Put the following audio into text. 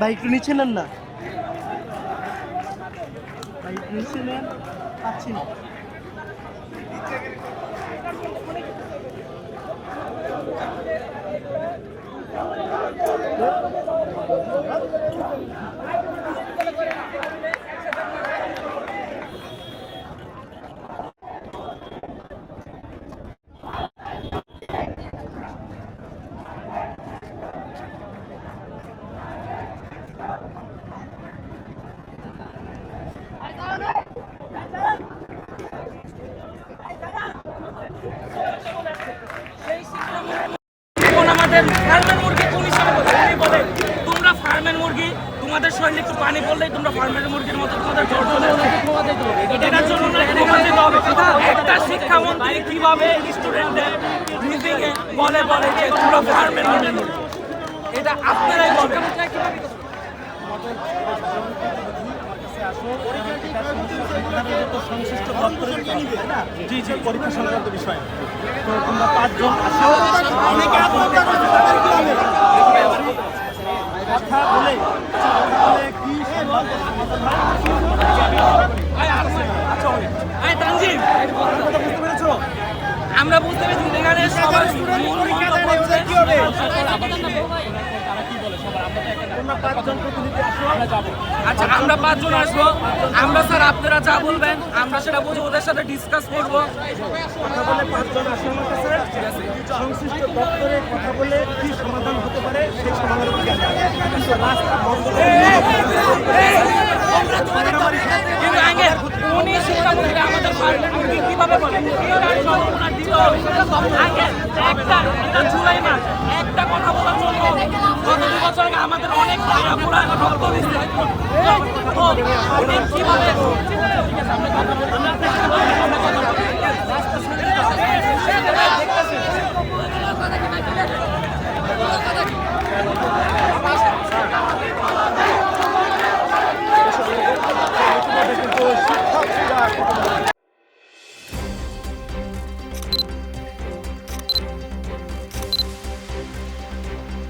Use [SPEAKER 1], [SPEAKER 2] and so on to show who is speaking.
[SPEAKER 1] ভাই একটু নিচে নেন না, ভাই একটু নিচে নেন, পাচ্ছি না।
[SPEAKER 2] আমাদের ফার্মের মুরগি কোন হিসাবে বলে তোমরা ফার্মের মুরগি, তোমাদের শরীরে একটু পানি পড়লেই তোমরা ফার্মের মুরগির মতো তোমাদের জ্বর চলে আসে। এটার জন্য একটা শিক্ষামন্ত্রী কিভাবে স্টুডেন্টদের মিটিংয়ে বলে যে তোমরা ফার্মের মুরগি, এটা আপনারাই বলবেন।
[SPEAKER 1] সংশ্লিষ্ট দপ্তরের জি পরীক্ষা সংক্রান্ত বিষয়। তো তোমরা 5 জন আসো, কথা বলে কি বুঝতে পেরেছো?
[SPEAKER 2] আমরা বুঝতে পেরেছি এখানে সবার আচ্ছা আমরা 5 জন আসবো। আমরা স্যার আপনারা যা বলবেন আমরা সেটা বুঝে ওদের সাথে ডিসকাস করবো।
[SPEAKER 1] কথা বলে 5 জন আসে আমার কাছে, সংশ্লিষ্ট দপ্তরে কথা বলে কি সমাধান হতে পারে সেই সমাধান রাস্তা বন্ধ
[SPEAKER 2] কিন্তু আগে উনি শিক্ষামন্ত্রী আমাদের কিভাবে বলেন আগে একটা জুলাই মাস একটা কথা বলার জন্য গত 2 বছর আগে আমাদের অনেক ভাইরা পুরা রক্ত দিচ্ছে। কিভাবে